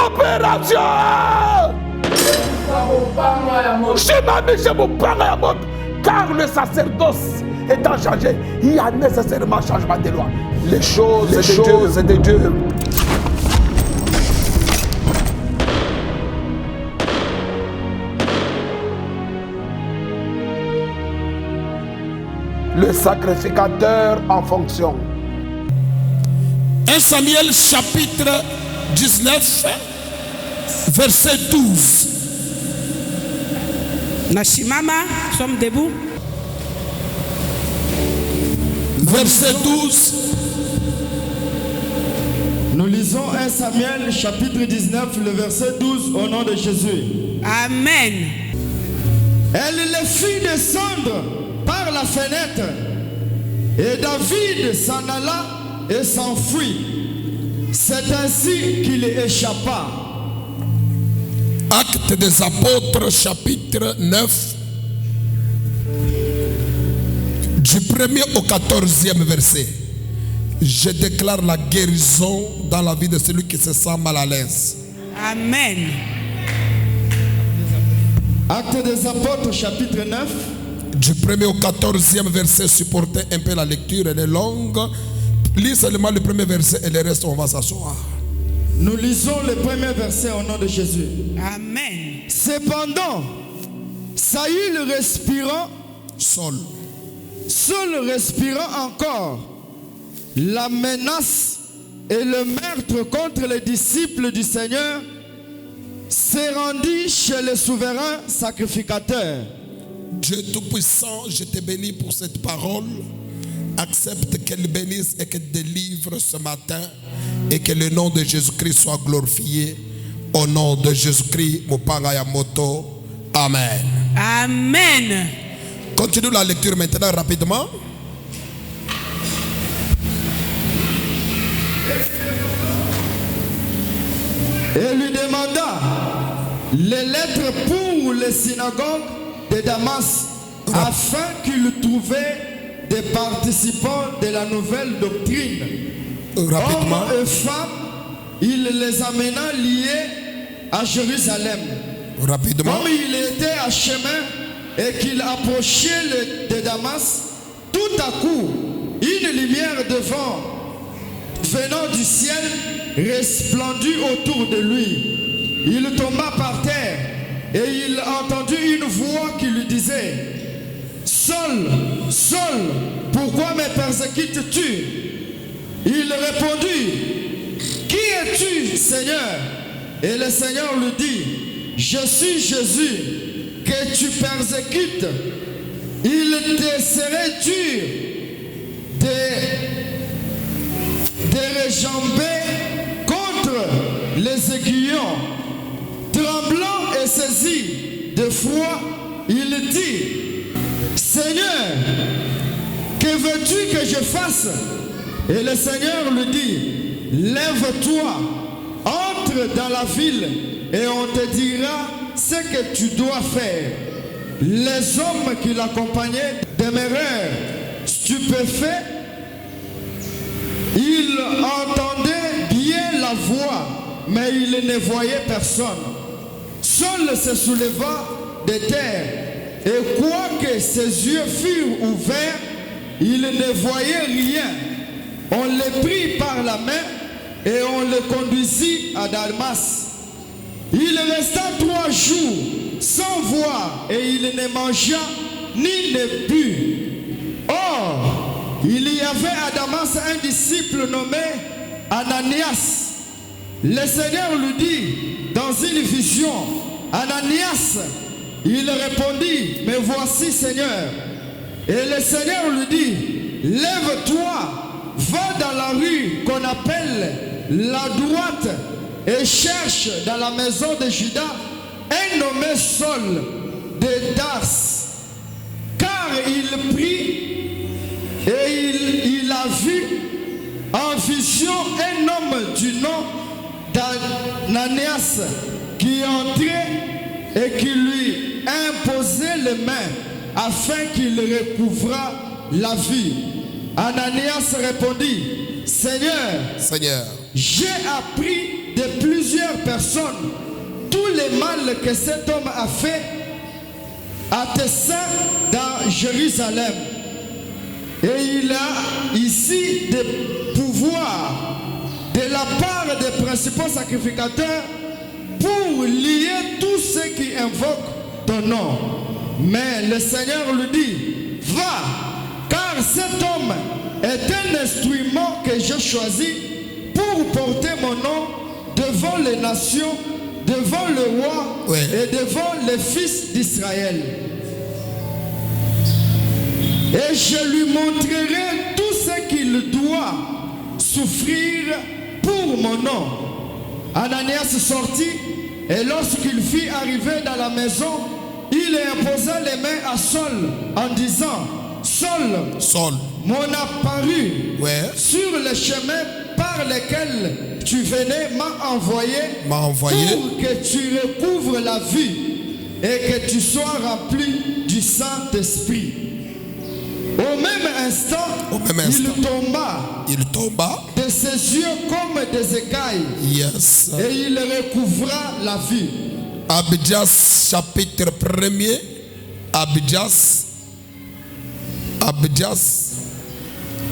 Opération. Car le sacerdoce étant changé, il y a nécessairement changement de loi. Les choses de Dieu. Le sacrificateur en fonction. 1 Samuel chapitre 19, verset 12. Nashimama, sommes debout. Verset 12. Nous lisons 1 Samuel chapitre 19, le verset 12 au nom de Jésus. Amen. Elle les fit descendre par la fenêtre et David s'en alla et s'enfuit. C'est ainsi qu'il échappa. Actes des apôtres chapitre 9 du 1er au 14e verset. Je déclare la guérison dans la vie de celui qui se sent mal à l'aise. Amen. Actes des apôtres chapitre 9. Du 1er au 14e verset, supportez un peu la lecture, elle est longue. Lis seulement le premier verset et le reste on va s'asseoir. Nous lisons le premier verset au nom de Jésus. Amen. Cependant, Saül respirant, Saul respirant encore la menace et le meurtre contre les disciples du Seigneur, s'est rendu chez le souverain sacrificateur. Dieu Tout-Puissant, je te bénis pour cette parole. Accepte qu'elle bénisse et qu'elle délivre ce matin et que le nom de Jésus-Christ soit glorifié. Au nom de Jésus-Christ, Mopanga Yamoto. Amen. Amen. Continue la lecture maintenant rapidement. Et lui demanda les lettres pour les synagogues de Damas, afin qu'il trouvait des participants de la nouvelle doctrine. Rapidement. Hommes et femmes, il les amena liés à Jérusalem. Rapidement. Comme il était à chemin et qu'il approchait de Damas, tout à coup, une lumière venant du ciel resplendit autour de lui. Il tomba par terre et il entendit une voix qui lui disait: Saul, Saul, pourquoi me persécutes-tu? Il répondit: Qui es-tu, Seigneur? Et le Seigneur lui dit: Je suis Jésus que tu persécutes. Il te serait dur de réjamber contre les aiguillons. Tremblant et saisi de froid, il dit: Seigneur, que veux-tu que je fasse? Et le Seigneur lui dit: Lève-toi, entre dans la ville et on te dira ce que tu dois faire. Les hommes qui l'accompagnaient demeurèrent stupéfaits. Ils entendaient bien la voix, mais ils ne voyaient personne. Saul se souleva de terre, et quoique ses yeux furent ouverts, il ne voyait rien. On le prit par la main et on le conduisit à Damas. Il resta 3 jours sans voir et il ne mangea ni ne but. Or, il y avait à Damas un disciple nommé Ananias. Le Seigneur lui dit dans une vision: Ananias. Il répondit: Me voici, Seigneur. Et le Seigneur lui dit: Lève-toi, va dans la rue qu'on appelle la droite et cherche dans la maison de Judas un nommé Saul de Tarse. Car il prit et il a vu en vision un homme du nom d'Ananias qui entrait et qui lui imposait les mains afin qu'il recouvrât la vie. Ananias répondit: Seigneur, Seigneur, j'ai appris de plusieurs personne tout le mal que cet homme a fait à tes saints dans Jérusalem. Et il a ici des pouvoirs de la part des principaux sacrificateurs pour lier tous ceux qui invoquent ton nom. Mais le Seigneur lui dit, va, car cet homme est un instrument que j'ai choisi pour porter mon nom devant les nations, devant le roi et devant les fils d'Israël. Et je lui montrerai tout ce qu'il doit souffrir pour mon nom. Ananias sortit, et lorsqu'il fut arrivé dans la maison, il imposa les mains à Saul en disant, Saul, m'en apparu sur le chemin par lequel tu venais m'a envoyé pour que tu recouvres la vie et que tu sois rempli du Saint-Esprit. Au même instant, il tomba de ses yeux comme des écailles et il recouvra la vie. Abdias chapitre 1er. Abdias,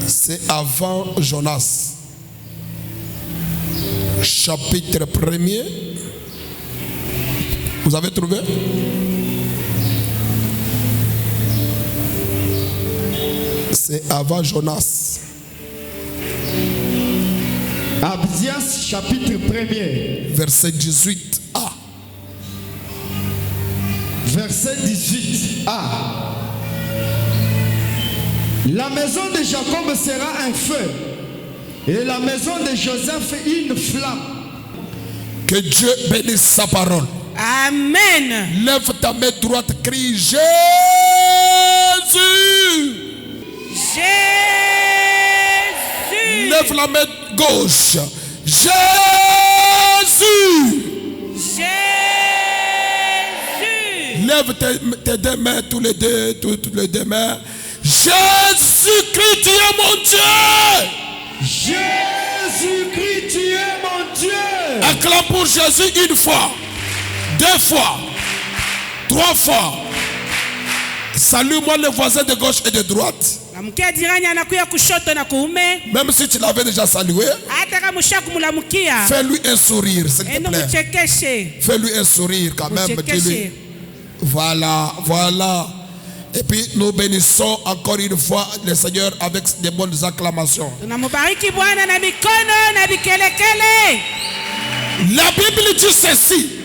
c'est avant Jonas. Chapitre 1er. Vous avez trouvé? C'est avant Jonas. Abdias chapitre 1er. Verset 18a. Verset 18a. La maison de Jacob sera un feu et la maison de Joseph une flamme. Que Dieu bénisse sa parole. Amen. Lève ta main droite, crie Jésus. Jésus. Lève la main gauche. Jésus. Jésus. Lève tes deux mains, toutes les deux mains. Jésus-Christ, tu es mon Dieu. Jésus-Christ, tu es mon Dieu. Acclame pour Jésus une fois, deux fois, trois fois. Salue-moi les voisins de gauche et de droite. Même si tu l'avais déjà salué, fais-lui un sourire, s'il te plaît. Fais-lui un sourire quand même. Dis-lui. Voilà, voilà. Et puis nous bénissons encore une fois le Seigneur avec des bonnes acclamations. La Bible dit ceci.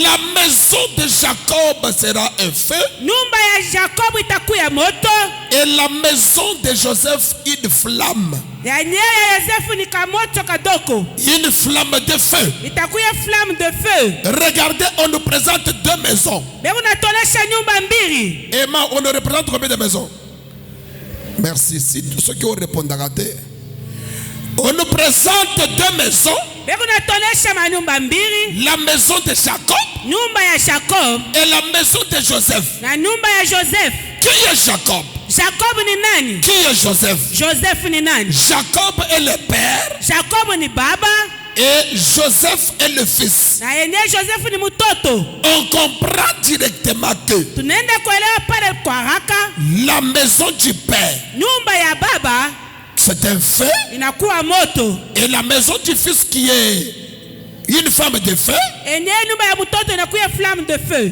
La maison de Jacob sera un feu. Et la maison de Joseph une flamme. Une flamme de feu. Regardez, on nous présente deux maisons. Emma, on nous représente combien de maisons? Merci. Si tous ceux qui ont répondu à rater. On nous présente deux maisons. La maison de Jacob et la maison de Joseph. Qui est Jacob? Qui est Joseph? Jacob est le père. Et Joseph est le fils. On comprend directement que la maison du père, c'est un feu. Et la maison du fils qui est une flamme de feu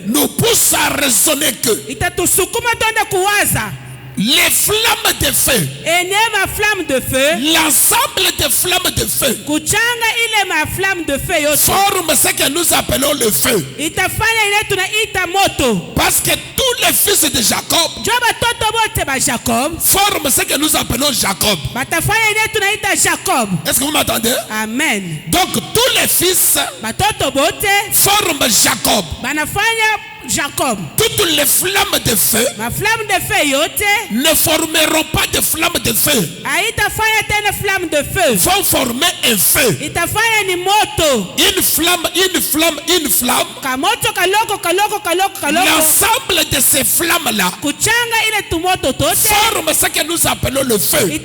nous pousse à raisonner que les flammes de feu, l'ensemble des flammes de feu forment ce que nous appelons le feu. Parce que tous les fils de Jacob forment ce que nous appelons Jacob. Est-ce que vous m'entendez? Amen. Donc tous les fils forment Jacob. Toutes les flammes de feu ne formeront pas de flammes de feu. Vont former un feu. Une flamme. L'ensemble de ces flammes-là forment ce que nous appelons le feu.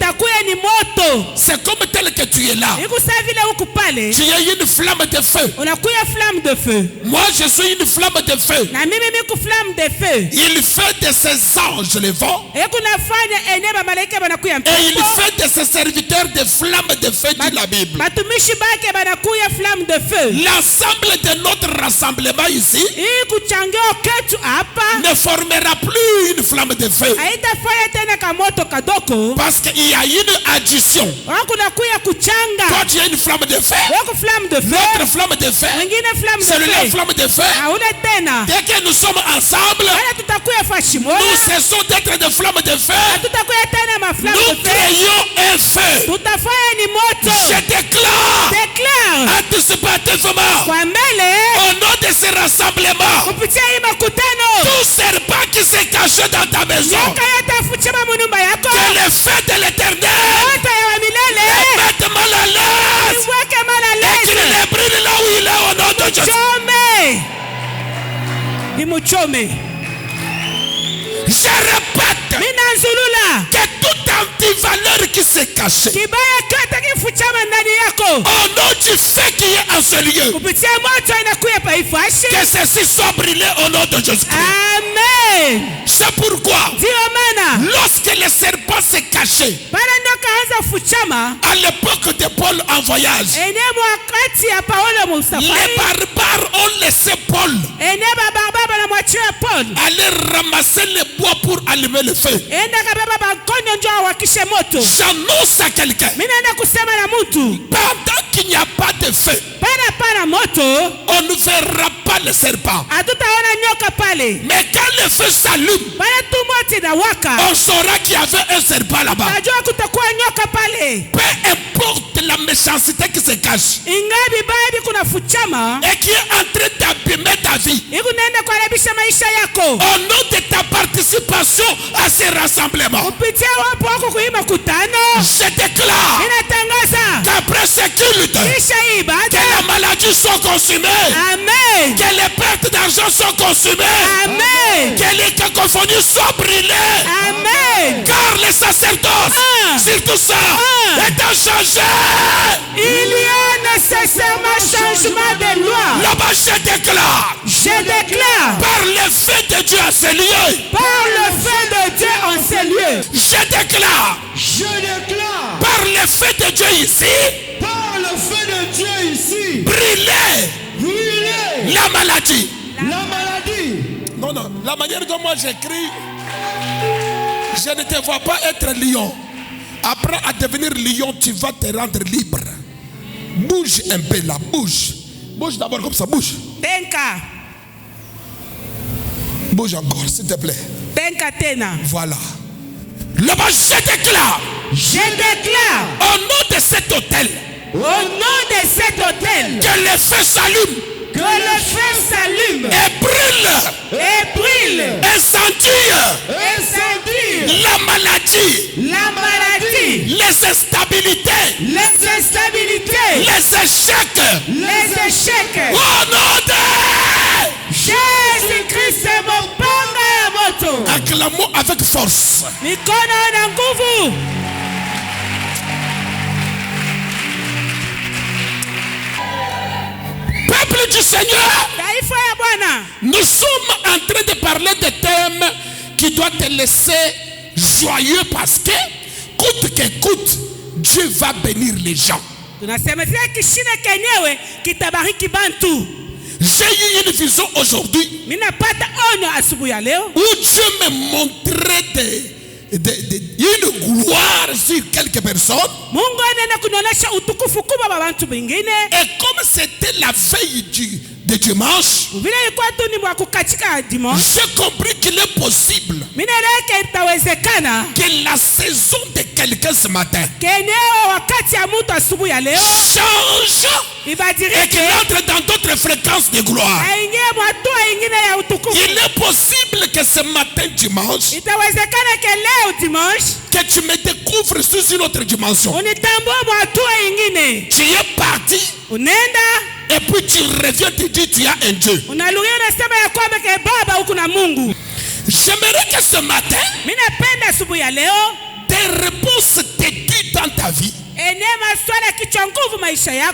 C'est comme tel que tu es là, ikusa vile huku pale tu es une flamme de feu. unakuya flamme de feu, Moi, je suis une flamme de feu. na mimi miku flamme de feu. Il fait de ses anges le vent Ekunafanya ene bamalaika banakuya et il mpepo, fait de ses serviteurs des flammes de feu, dit la Bible. batumishi bake banakuya flamme de feu. L'ensemble de notre rassemblement ici Hii kuchangio ketu hapa ne formera plus une flamme de feu haitafanya tena kamoto kadoko, parce qu'il y a une addition. wakunakuya kuchanga. Toi, tu as une flamme de feu. Wako flamme de feu, Notre flamme de feu, wengine flamme de c'est la feu. flamme de feu. Hauna tena. Dès que nous sommes ensemble, Wala tutakuya fashi moja. nous cessons d'être des flammes de feu. Tutakuya tena ma flamme Nous de feu. créons un feu. Tutafanya ni moto. Je déclare Declare anticipativement kwa mbele au nom de ce rassemblement, kupitia hii makutano, tout serpent qui s'est caché dans ta maison, yoka yote afuchema munyumba yako, que le feu de l'éternel yote ya wa milele mette mal à l'aise iweke mala et qu'il leze, les brûle là où il est au nom de Jésus. chome imuchome. Je répète Mina nzulula que toute antivaleur qui s'est cachée kibaya kyote kifuchama ndani yako au nom du feu qui est en ce lieu, kupitia moto inakuya paifashi. que ceci soit brûlé au nom de Jésus-Christ. Amen. C'est pourquoi, Ndio maana lorsque le serpent s'est caché, pale nyoka anza fuchama à l'époque de Paul en voyage, eneo wakati ya Paulo les msafari, barbares ont laissé Paul eneo baba na mwachia Paul aller ramasser le bois pour allumer le feu. enda kabeba bakonyo njo awakishe moto. J'annonce à quelqu'un, Mimi naenda kusema na mtu, pendant qu'il n'y a pas de feu, pana moto on ne verra pas le serpent. hatutaona nyoka pale. Mais quand le feu s'allume, Pale tu moto inawaka, on saura qu'il y avait un serpent là-bas. najua kutakuwa nyoka pale. Peu importe la méchanceté qui se cache Ingabi baadhi kuna fuchama et qui est en train d'abîmer ta vie, iku naenda kuharibisha maisha yako au nom de ta participation à ces rassemblements, kupitia wapo wako kuima kutano, je déclare ninatangaza qu'après ce culte, kisha hii que ibada. les maladies sont consumées, Amen. que les pertes d'argent sont consumées, Amen. que les cacophonie sont brûlées, Amen. car les sacerdoces, sur tout ça, est changé. Il y a nécessairement changement de loi. Là-bas, je déclare, Je déclare par le feu de Dieu à ce lieu, par le feu de Dieu en ces lieux. je déclare, par le feu de Dieu ici, par le feu de Dieu ici, brûler brûler la maladie. la maladie. Non, non, la manière dont moi j'écris, je ne te vois pas être lion. Après à devenir lion, tu vas te rendre libre. Bouge un peu là, bouge. Bouge d'abord comme ça, bouge. Tenka, Bouge encore, s'il te plaît. tenka tena. Voilà. Là-bas, je déclare, Je déclare au nom de cet hôtel, au nom de cet hôtel que le feu s'allume que le feu s'allume et brûle, et brûle, incendie incendie la maladie, la maladie, les instabilités, les instabilités, les échecs. les échecs. Au nom de Jésus-Christ est mon panga ya moto. acclamons avec force. Mikono na nguvu. Peuple du Seigneur, Taifa ya Bwana, nous sommes en train de parler de thèmes qui doivent te laisser joyeux parce que, coûte que coûte, Dieu va bénir les gens. tunasemezea kishina kenyewe kitabariki bantu. J'ai eu une vision aujourd'hui Minapata onyo asubuhi ya leo où Dieu me montrait une gloire sur quelques personnes. Mungu anaenda kunionyesha utukufu kubwa wa bantu bingine. Et comme c'était la veille de dimanche, Vile ilikuwa tu ni mwa kukatika dimanche. j'ai compris qu'il est possible Mineleke itawezekana que la saison de quelqu'un ce matin kenyewe wakati ya mtu asubuhi ya leo change et ibadilike, qu'il entre dans d'autres fréquences de gloire. aingie mwatua ingine ya utukufu. Il est possible que ce matin dimanche, Itawezekana ke leo dimanche que tu me découvres sous une autre dimension. unitambua mwatua ingine. Tu es parti Unaenda et puis tu reviens, tu dis tu as un Dieu. unalugia unasema ya kwamba ke baba huku na Mungu. J'aimerais que ce matin, Mimi napenda asubuhi ya leo tes réponses te tuent dans ta vie.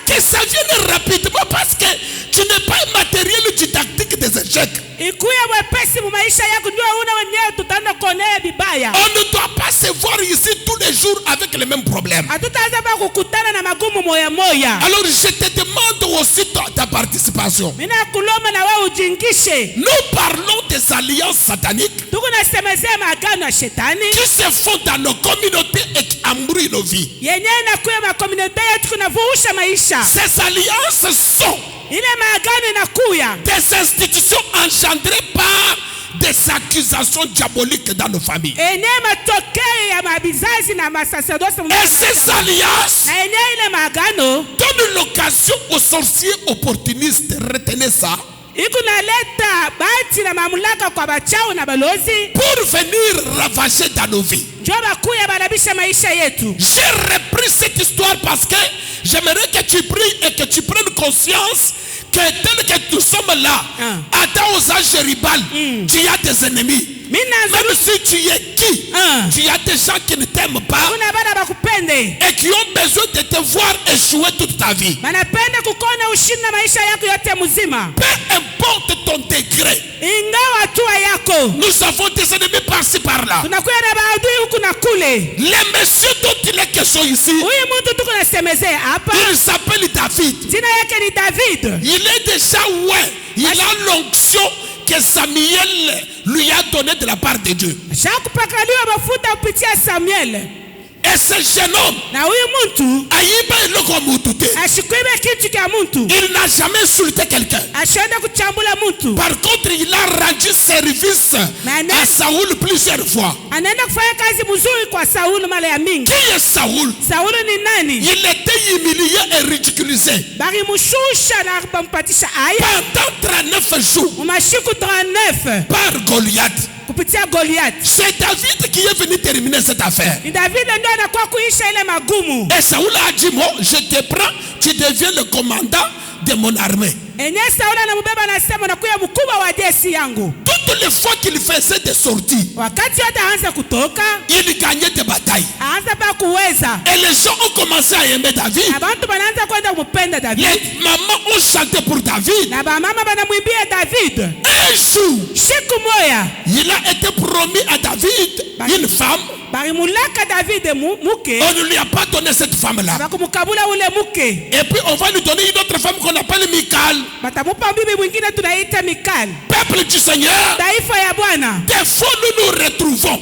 Que ça vienne rapidement parce que tu n'es pas un matériel didactique des échecs. On ne doit pas se voir ici tous les jours avec les mêmes problèmes. Alors je te demande aussi ta participation. Nous parlons des alliances sataniques qui se font dans nos communautés et qui embrouillent nos vies. Ces alliances sont des institutions engendrées par des accusations diaboliques dans nos familles. Et ces alliances donnent l'occasion aux sorciers opportunistes, retenez ça, pour venir ravager dans nos vies. J'ai repris cette histoire parce que j'aimerais que tu pries et que tu prennes conscience que tel que nous sommes là, attends aux âges de Ribal, tu as des ennemis. Même si tu es qui, tu as des gens qui ne t'aiment pas et qui ont besoin de te voir échouer toute ta vie. Peu importe ton degré, nous avons des ennemis par-ci par-là. Les messieurs dont il est question ici, il s'appelle David. Il est déjà il a l'onction que Samuel lui a donné de la part de Dieu. Et ce jeune homme, il n'a jamais insulté quelqu'un. Par contre, il a rendu service à Saoul plusieurs fois. Qui est Saoul? Il était humilié et ridiculisé pendant 39 jours par Goliath. C'est David qui est venu terminer cette affaire. Et Saoul a dit, moi, je te prends, tu deviens le commandant de mon armée. Toutes les fois qu'il faisait des sorties, il gagnait des batailles. Et les gens ont commencé à aimer David. Les mamans ont chanté pour David. Un jour, il a été promis à David une femme. On ne lui a pas donné cette femme-là. Et puis on va lui donner une autre femme qu'on appelle Michal. Peuple du Seigneur, des fois nous nous retrouvons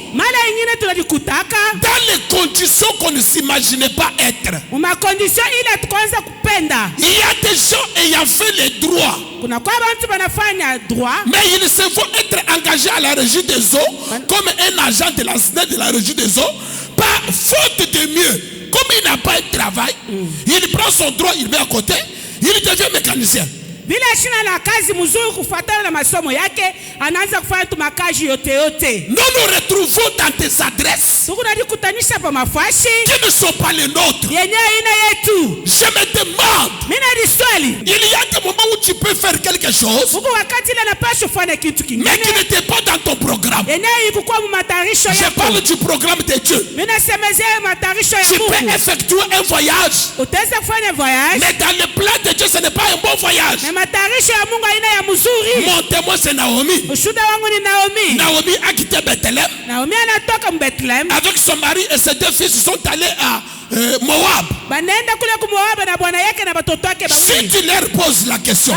dans les conditions qu'on ne s'imaginait pas être. Il y a des gens ayant fait les droits, mais ils se font être engagés à la régie des eaux comme un agent de la SNED de la régie des eaux par faute de mieux. Comme il n'a pas de travail, il prend son droit, il met à côté, il devient mécanicien. Nous nous retrouvons dans des adresses qui ne sont pas les nôtres. Je me demande, il y a des moments où tu peux faire quelque chose mais qui n'était pas dans ton programme. Je parle du programme de Dieu. Tu peux effectuer un voyage, mais dans le plan de Dieu ce n'est pas un bon voyage. Mon témoin c'est Naomi. Naomi a quitté Bethléem avec son mari et ses deux fils sont allés à Moab. Si tu leur poses la question,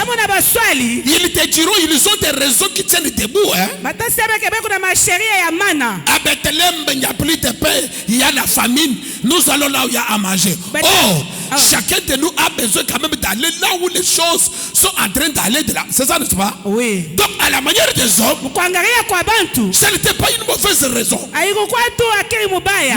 ils te diront ils ont des raisons qui tiennent debout. À Bethléem, il n'y a plus de pain, il y a la famine. Nous allons là où il y a à manger. Chacun de nous a besoin quand même d'aller là où les choses sont en train d'aller de là. C'est ça, n'est-ce pas? Oui. Donc à la manière des hommes, ce n'était pas une mauvaise raison.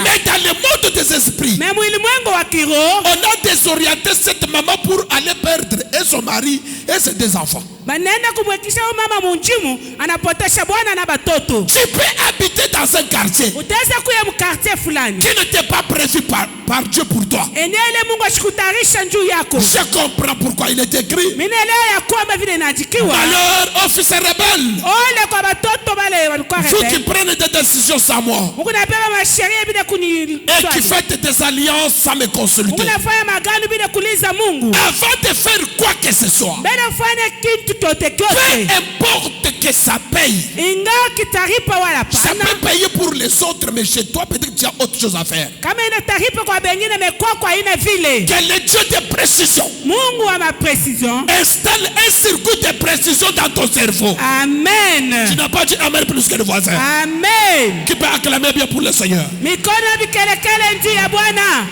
Mais dans le monde des esprits, on a désorienté cette maman pour aller perdre et son mari et ses deux enfants. Banaenda kumwekisha mama munjimu anapotesha bwana na batoto. Tu peux habiter dans un quartier Utaweza kuya mkartie fulani qui n'était pas prévu par Dieu pour toi. enele Mungu ashikutarisha njuu yako. Je comprends pourquoi il est écrit. Minaelewa ya kwamba vile inaandikiwa. Alors, ô fils rebelle, Ole kwa batoto bale walikuwa vous qui rebelle. prenez des décisions sans moi Mungu nabeba masheria bila et qui kuni faites des alliances sans me consulter, Mungu nafanya magano bila kuuliza Mungu. avant de faire quoi que ce soit, Mbele ufanye kitu kyote peu kyote. importe que ça paye, Ingawa kitaripa wala ça pana. peut payer pour les autres, mais chez toi, peut-être que tu as autre chose à faire. Kama inataripa kwa bengine mekwa kwa ina vile. Que le Dieu de précision Mungu wa ma precision. installe un circuit de précision dans ton cerveau. Tu Amen. n'as pas dit Amen plus que le voisin. Amen. Qui peut acclamer bien pour le Seigneur. Mikono vikelekele ndio ya Bwana.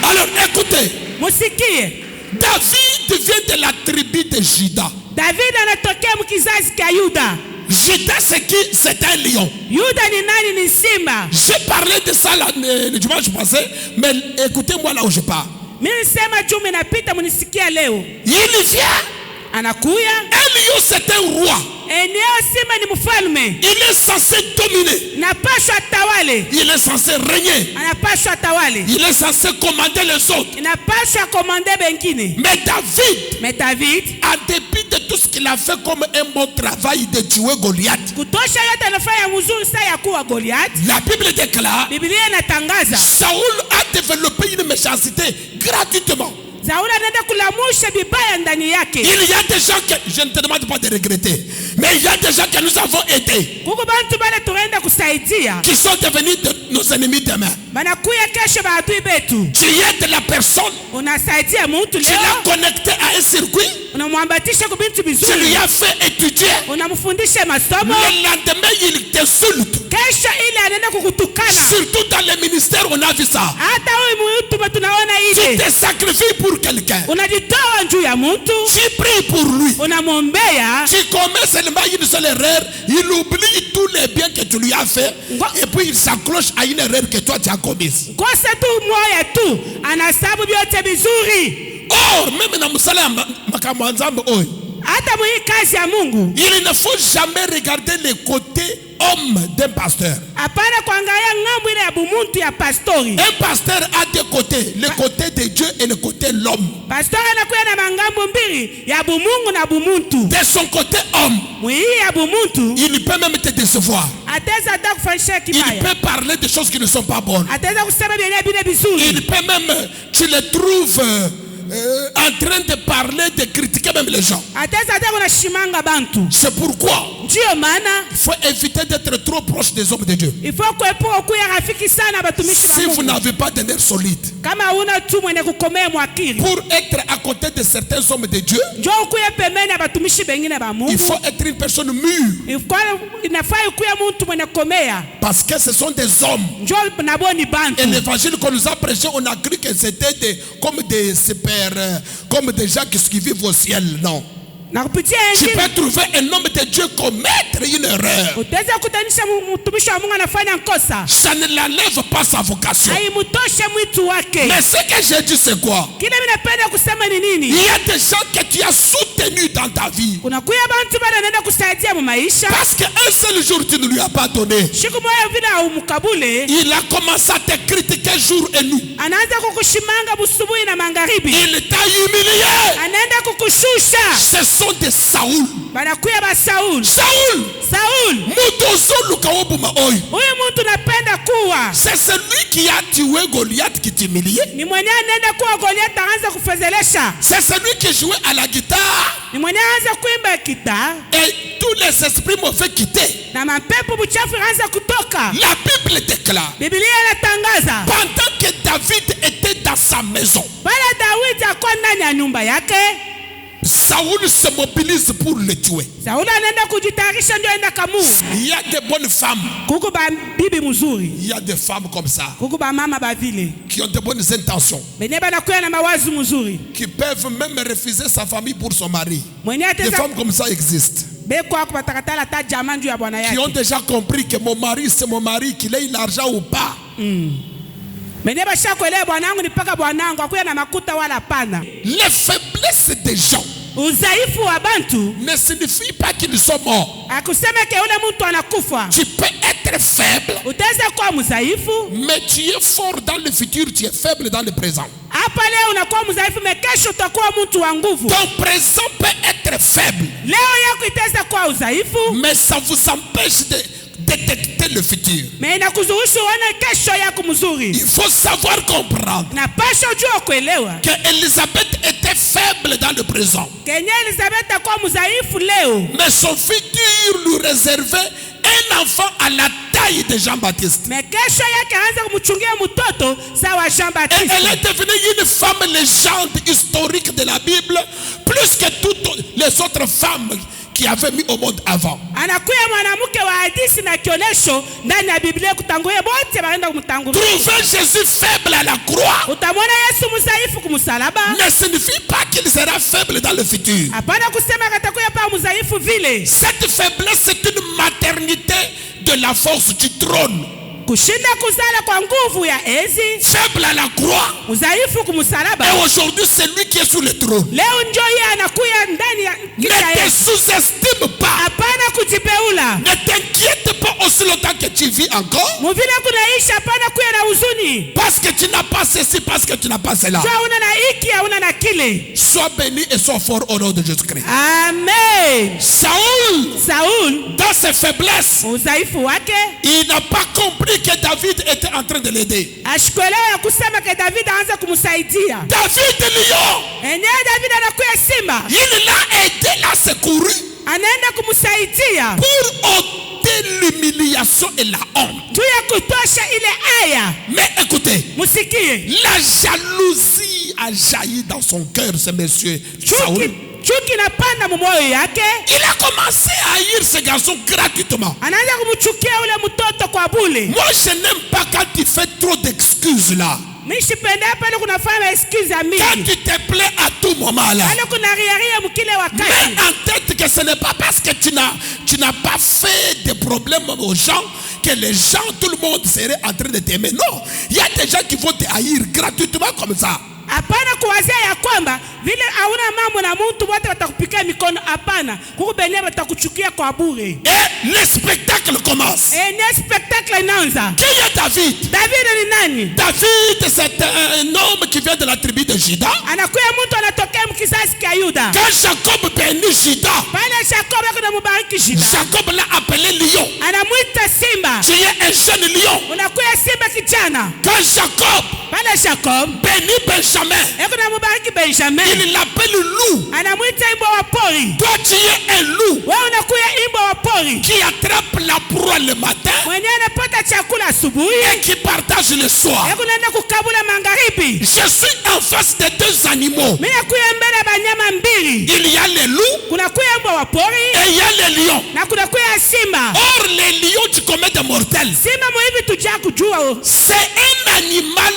Alors écoutez, Musikie. David vient de la tribu de Juda. David anatokea mkizazi cha Yuda. Juda c'est qui? C'est un lion. Yuda ni nani? Ni simba. J'ai parlé de ça le dimanche passé, mais écoutez-moi là où je parle. Mimi nisema juma inapita munisikia leo. Il vient. Anakuya. Un lion c'est un roi. Eneo simba ni mfalme. Il est censé dominer. Inapaswa tawale. Il est censé régner. Anapaswa tawale. Il est censé commander les autres. Inapaswa komande bengine. Mais David, Mais David, en dépit de tout ce qu'il a fait comme un bon travail de tuer Goliath, kutosha yote anafanya mzuri saa ya kuwa Goliath. la Bible déclare, Biblia inatangaza Saoul a développé une méchanceté gratuitement. Sauli anaenda kulamusha bibaya ndani yake. Il y a des gens que, je ne te demande pas de regretter, mais il y a des gens que nous avons aidés, Kuko bantu bale tunaenda kusaidia. qui sont devenus nos ennemis demain. Banakuya kesho baadui betu. Tu aides la personne, Unasaidia mtu tu l'as leo, connecté à un circuit, unamwambatisha kwa bintu tu lui bizuri. as fait étudier, Unamfundisha masomo. le lendemain il t'insulte. Kesho ile anaenda kukutukana. Surtout dans les ministères, on a vu ça. Hata huyu mtu tunaona Tu ile. te sacrifies pour quelqu'un, Unajitoa juu ya mtu. tu pries pour lui, Unamwombea. tu commets seulement une seule erreur, il oublie tous les biens que tu lui as fait, et puis il s'accroche à une erreur que toi tu as commise. Kosa tu moya tu. Anasabu vyote vizuri. Or, même dans Moussala Makambo Nzambe, Hata mwi kazi ya Mungu. il ne faut jamais regarder les côtés hommes d'un pasteur. Hapana kuangalia ngambo ile ya bumuntu ya pastori. Un pasteur a deux côtés, le côté de Dieu et le côté de l'homme. Pastori anakuwa na mangambo mbili ya bumungu na bumuntu. De son côté homme, Mwi ya bumuntu il peut même te décevoir. ataweza hata kufanyisha Il kibaya. peut parler de choses qui ne sont pas bonnes. Ataweza kusema bien bile vizuri. Il peut même, tu le trouves en train de parler, de critiquer même les gens. Ataweza hata kunashimanga bantu. C'est pourquoi Ndio maana il faut éviter d'être trop proche des hommes de Dieu. ifo kuepuka kuya rafiki sana batumishi ba Si vous Mungu. n'avez pas de nerfs solides, Kama una tu mwenye kukomea mwakili. pour être à côté de certains hommes de Dieu, Njoo kuya pembeni ya batumishi bengine ba il Mungu. faut être une personne mûre. Inafaa kuya mtu mwenye komea. Parce que ce sont des hommes. Njoo nabo ni bantu. Et l'évangile qu'on nous a prêché, on a cru que c'était comme des super, comme des gens qui vivent au ciel. Non. Na kupitia Tu injili peux trouver un homme de Dieu commettre une erreur. utaweza kutanisha mtumishi wa Mungu anafanya kosa. Ça ne l'enlève pas sa vocation. Haimtoshe mwitu wake. Mais ce que j'ai dit, c'est quoi? Kile mimi napenda kusema ni Il nini? y a des gens que tu as soutenus dans ta vie. Unakuya bantu bana naenda kusaidia mu maisha. Parce qu'un seul jour, tu ne lui as pas donné. Siku moja vile umkabule, Il a commencé à te critiquer jour et nuit. anaanza kukushimanga busubuhi na magharibi. Il t'a humilié. Anaenda kukushusha. Ce sont des Saoul. Banakuya ba Saul. Saoul. Saul. Mutozolu kaobuma oy. Huyu mtu napenda kuwa. C'est celui qui a tué Goliath qui t'humiliait. Ni mwenye anaenda kuwa Goliath anaanza kufezelesha. C'est celui qui jouait à la guitare. Ni mwenye anaanza kuimba kita. Et tous les esprits mauvais quittaient. Na mapepo buchafu anaanza kutoka. La Bible déclare. Biblia inatangaza. Pendant que David était dans sa maison, Bala Daudi akuwa ndani ya nyumba yake. Saoul se mobilise pour le tuer. Sauli anaenda kujitayarisha ndio aenda kamua. Il y a des bonnes femmes. Kuku ba bibi mzuri. Il y a des femmes comme ça Kuku ba mama ba vile. qui ont de bonnes intentions, Benye banakuya na mawazo mzuri. qui peuvent même refuser sa famille pour son mari. Mwenye Des ateza femmes comme ça existent. beko ako batakatala ta jamaa juu ya bwana Qui ont yake. déjà compris que mon mari, c'est mon mari, qu'il ait l'argent ou pas. Benye basha kuelewa bwanangu ni paka bwanangu akuya na makuta wala pana. Les faiblesses des gens Udhaifu wa bantu ne signifie pas qu'ils sont morts. akusema ke ule mtu anakufa. Tu peux être faible, Utaweza kuwa mdhaifu, mais tu es fort dans le futur, tu es faible dans le présent. hapa leo unakuwa mdhaifu, kesho utakuwa mtu wa nguvu. Ton présent peut être faible, Leo yako itaweza kuwa udhaifu, mais ça vous empêche de détecter le futur. inakuzuhusu uone kesho yako mzuri. Il faut savoir comprendre Na pasha ujua kuelewa que Élisabeth était faible dans le présent, kenye Elizabeth akuwa mdhaifu leo, mais son futur lui réservait un enfant à la taille de Jean-Baptiste. kesho yake aanza kumchungia mtoto sawa Jean Et elle Baptiste. est devenue une femme légende historique de la Bible, plus que toutes les autres femmes qui avaient mis au monde avant. Anakuya mwanamke wa hadithi na kiolesho ndani ya Biblia kutangulia bote baenda kumtangulia. Trouver Jésus faible à la croix Utamwona Yesu mdhaifu kumsalaba, ne signifie pas qu'il sera faible dans le futur. hapana kusema katakuya pa mdhaifu vile. Cette faiblesse, c'est une maternité de la force du trône. Kushinda kuzala kwa nguvu ya ezi, Faible à la croix. mdhaifu kumsalaba. Et aujourd'hui, c'est lui qui est sur le trône. Leo ndio yeye anakuya ndani ya Ne kisa te Yesu. sous-estime pas. Hapana kujipeula. Ne t'inquiète pas aussi longtemps que tu vis encore. Muvile kunaishi hapana kuya na huzuni. Parce que tu n'as pas ceci, parce que tu n'as pas cela. Jua una na hiki hauna na kile. Sois béni et sois fort au nom de Jésus-Christ. Amen. Saul Dans ses faiblesses, udhaifu wake il n'a pas compris que David était en train de l'aider. ashikuelewa ya kusema ke David aanza kumsaidia. David lion, Enyewe David anakuya simba, il l'a aidé, l'a secouru anaenda kumsaidia pour ôter l'humiliation et la honte. juu ya kutosha ile aya. Mais écoutez, Musikie, la jalousie a jailli dans son cœur, ce monsieur Saoul. chuki napanda mumoyo yake, Il a commencé à haïr ce garçon gratuitement. anaanza kumchukia ule mtoto kwa bule. Moi, je n'aime pas quand tu fais trop d'excuses là. Mimi sipenda pale kunafanya excuse Quand mingi. tu te plais à tout moment là. Pale kuna riaria mkile Mets wakati. en tête que ce n'est pas parce que tu n'as pas fait de problème aux gens que les gens, tout le monde serait en train de t'aimer. Non, il y a des gens qui vont te haïr gratuitement comme ça. Hapana kuwazia ya kwamba vile hauna mambo na mtu wote watakupika mikono. Hapana, kukubenea watakuchukia kwa bure. Et le spectacle commence. Ne spectacle inaanza. Qui est David? David ni nani? David, c'est un homme qui vient de la tribu de Juda. Anakuya mtu anatokea mkizazi kia Yuda. Quand Jacob bénit Juda, Pale Jacob kuna mubariki Juda. Jacob l'a appelé lion. Anamuita simba. Tu es un jeune lion. Unakuya simba kijana. Quand Jacob Pale Jacob bénit Benjamin, kuna mubariki Benjamin. il l'appelle loup. Anamuita imbo wa pori. Toi, tu es un loup Wewe unakuya imbo wa pori. qui attrape la proie le matin Mwenye anapata chakula asubuhi. et qui partage le soir. Unaenda kukabula magharibi. Je suis en face de deux animaux. Mimi nakuya mbele ya banyama mbili. Il y a les loups Kuna kuya mbwa wa pori et il y a les lions. na kuna kuya simba. Or, les lions du commun des mortels, Simba mwivi tujia kujua. c'est un animal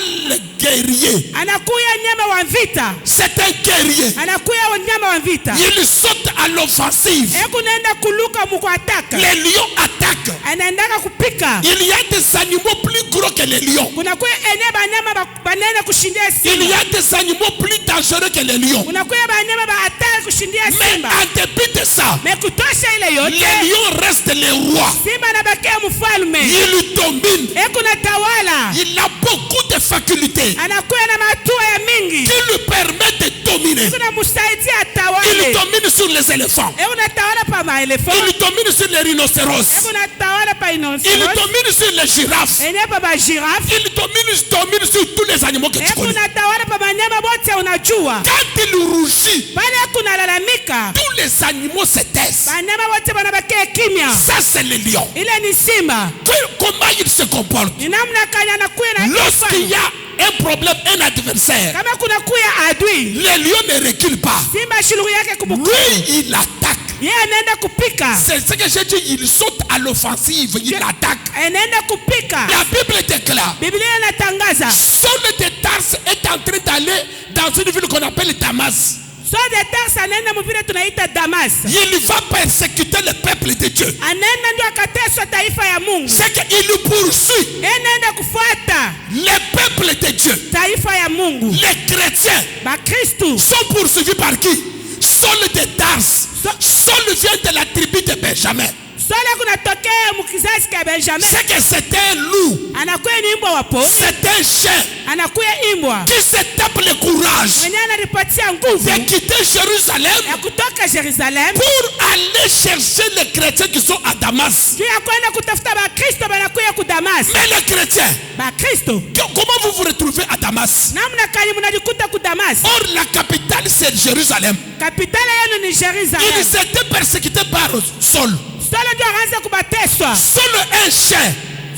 guerrier. Anakuya nyama wa vita. C'est un guerrier. Anakuya nyama wa vita. Il saute à l'offensive. Kunaenda kuluka mukuataka. Les lions attaquent. Anaendaka kupika. Il y a des animaux plus gros que les lions. Kuna kuya ene banyama banene kushindia Il y simba. a des animaux plus dangereux que les lions. Kuna kuya banyama ba hatari kushindia Mais simba. en dépit de ça, Mais kutosha ile les yote. lions restent les rois. Simba anabakia mfalme. Il domine. Kuna tawala. Il a beaucoup de facultés Anakuya na matua ya mingi. qui lui permettent de dominer. Kuna musaidia Il tawale. domine sur les éléphants. Kuna tawala pa maelefant. Il domine sur les rhinocéros. Kuna tawala pa Il inoceros. domine sur les girafes. Pa ba girafe. Il domine sur tous les animaux que tu connais. Kuna tawala pa banyama bote unajua. Quand il rougit, Pale kuna lalamika. tous les animaux se taisent. Banyama bote banabakia kimya. Ça, c'est le lion. Ile ni simba. Comment il se comporte? Ni namna kanya anakuya na Lorsqu'il y a un problème, un adversaire, kama kuna kuya adui. le lion ne recule pas. Simba shuluguli yake kubuku. Lui, il attaque. Yeye anaenda kupika. C'est ce que j'ai dit, il saute à l'offensive, il attaque. Anaenda kupika. La Bible déclare, Biblia inatangaza. Saul de Tarse est en train d'aller dans une ville qu'on appelle Damas. Saul de Tarse anaenda mvile tunaita Damas. Il va persécuter le peuple de Dieu. Anaenda ndio akateswa taifa ya Mungu. C'est qu'il nous poursuit. Anaenda kufuata Les peuples de Dieu, taifa ya Mungu. les chrétiens, Bakristu sont poursuivis par qui? Saul de Tarse. Saul vient de la tribu de Benjamin. Saul kunatokea mkizazi cha Benjamin. C'est que c'était un loup. Anakuwa ni mbwa wa pori. C'est un chien Anakuwa imbwa. qui se tape le courage Mwenye anaripatia nguvu de quitter Jérusalem ya kutoka Jerusalem pour aller chercher les chrétiens qui sont à Damas. juu ya kwenda kutafuta Bakristo banakuya ku Damas. Mais les chrétiens, Bakristo comment vous vous retrouvez à Damas? namna kani mnajikuta ku Damas? Or, la capitale, c'est Jérusalem. Kapitale yenu ni Il Jerusalem. s'était persécuté par Saul. Saul ndio akaanza kubateswa. Saul, un chien,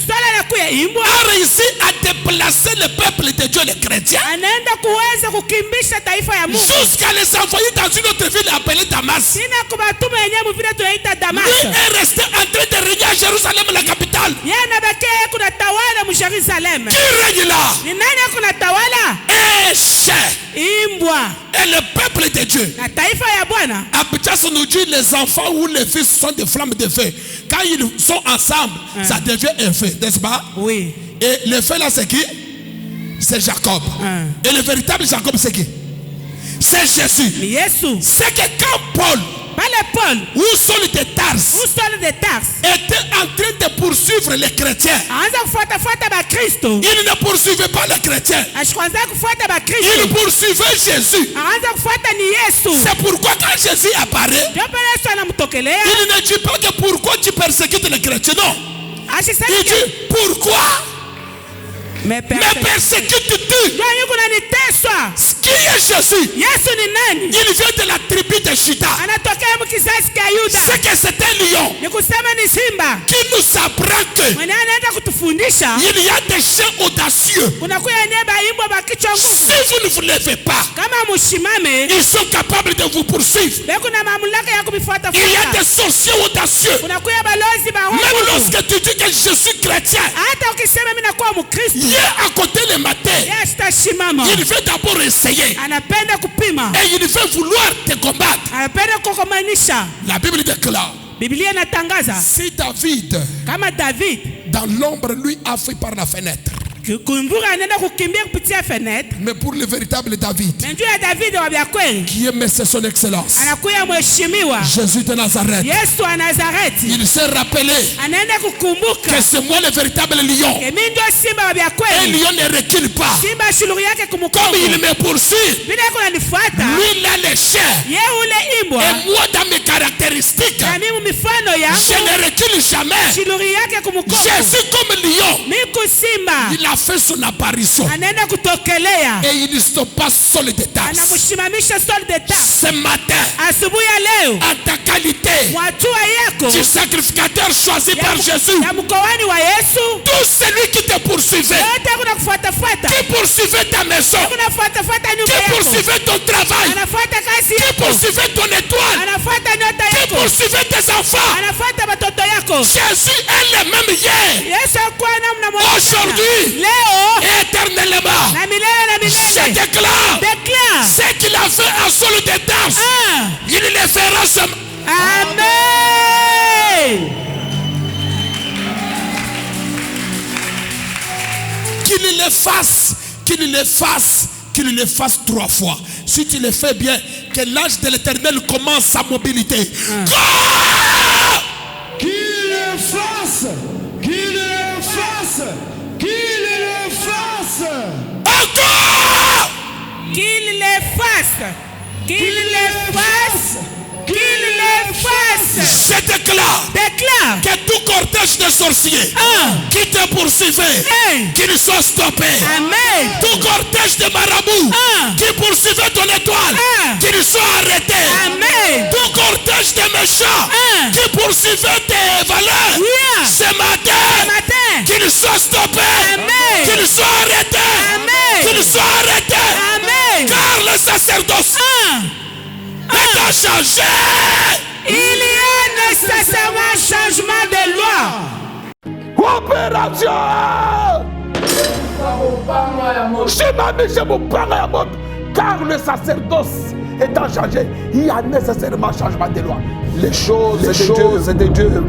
Saul anakuya imbwa. a réussi à déplacer le peuple de Dieu, les chrétiens, Anaenda kuweza kukimbisha taifa ya Mungu. jusqu'à les envoyer dans une autre ville appelée Damas. Sina kubatuma yenyewe vile tunaita Damas. Lui est resté en train de régner à Jérusalem, la capitale. Yeye anabakia kuna tawala mu Jerusalem. Qui règne là? Ni nani kuna tawala? Un chien. Imbwa. Et le peuple de Dieu. Na taifa ya Bwana. Abdias nous dit les enfants ou les fils sont des flammes de feu. Quand ils sont ensemble, ça devient un feu, n'est-ce pas? Oui. Et le feu là, c'est qui? C'est Jacob. Et le véritable Jacob, c'est qui? C'est Jésus. Ni Yesu. C'est que quand Paul Pale Paul. ou Saul de Tarse Saul de Tarse. était en train de poursuivre les chrétiens, Aanza kufuata Bakristo. il ne poursuivait pas les chrétiens. Ashikwanza kufuata Bakristo. Il poursuivait Jésus. Aanza kufuata ni Yesu. C'est pourquoi quand Jésus apparaît, Ndio pale Yesu anamtokelea. il ne dit pas que pourquoi tu persécutes les chrétiens. Non. Ashisema Il dit pourquoi me persécutes-tu? ndio yuko naniteswa. Qui est Jésus? Yesu ni nani? Il vient de la tribu de Juda. Anatokea mkizazi cha Yuda. C'est que c'est un lion Ni kusema ni simba. qui nous apprend que Mwenye anaenda kutufundisha. il y a des chiens audacieux. Unakuya neba imbwa bakichwa nguvu. Si vous ne vous levez pas, Kama mushimame. ils sont capables de vous poursuivre. Beko na mamlaka ya kumifuata Il y a fuata. des sorciers audacieux. Unakuya balozi ba Même Mungu. lorsque tu dis que je suis chrétien, Hata ukisema mimi nakuwa Mkristo. viens à côté le matin. Yeye atashimama. Il veut d'abord essayer. Anapenda kupima. Et il veut vouloir te combattre. Anapenda kukomanisha. La Bible déclare, Biblia inatangaza si David, kama David dans l'ombre, lui a fait par la fenêtre. kumbura anaenda kukimbia kupitia fenêtre. Mais pour le véritable David, Menjua ya David wa vya kweli. qui aimait son excellence, Anakuya mheshimiwa. Jésus de Nazareth, Yesu wa Nazareti. il s'est rappelé Anaenda kukumbuka. que c'est moi le véritable lion. Mimi ndio simba wa vya Un kweli. lion ne recule pas. Simba shuluri yake Comme kumkongo. il me poursuit, Vile yako nanifuata. lui là les chiens. Yeye ule imbwa. Et moi dans mes caractéristiques, Na mimi mifano je yangu. ne recule jamais. Shuluri yake kumkongo. Jésus comme lion, Miku simba. il a fait son apparition. Anaenda kutokelea. Et il ne stoppe pas Saul de Tarse. Anamshimamisha Saul de Tarse. Ce matin, Asubuhi ya leo. en ta qualité Watua yako. du sacrificateur choisi par Jésus, Ya mkoani wa Yesu. tout celui qui te poursuivait, Yote kuna kufuatafuata. qui poursuivait ta maison, Kuna kufuatafuata nyumba qui yako. poursuivait ton travail, Anafuata kazi qui yako. poursuivait ton étoile, Anafuata nyota qui yako. poursuivait tes enfants. Anafuata watoto yako. Jésus est le même hier, Yesu akuwa namna moja. aujourd'hui Leo et éternellement. na milele na Je milele. déclare Déclare. ce qu'il a fait à Saul de Tarse, il le fera ce Amen. qu'il le fasse, qu'il le fasse, qu'il le fasse 3 fois. Si tu le fais bien, que l'ange de l'Éternel commence sa mobilité. Go! Qu'il le fasse, qu'il le fasse, qu'il le fasse. Encore! Qu'il le fasse. Qu'il le fasse. Qu'il le fasse. Je déclare Déclare. que tout cortège de sorciers qui te poursuivait, qu'il soit stoppé. Amen. Tout cortège de marabouts qui poursuivait ton étoile, qu'il soit arrêté. Amen. Tout cortège de méchants qui poursuivait tes valeurs, ce matin, qu'il soit stoppé. Amen. Qu'il soit arrêté. Amen. Qu'il soit arrêté. Amen. Car le sacerdoce est à changer. Il y a nécessairement changement de loi. Opération! Simamisha mupanga ya moto, car le sacerdoce étant changées, il y a nécessairement changement de loi. Les choses de Dieu.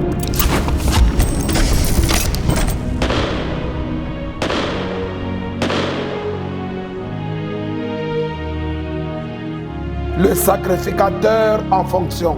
Le sacrificateur en fonction.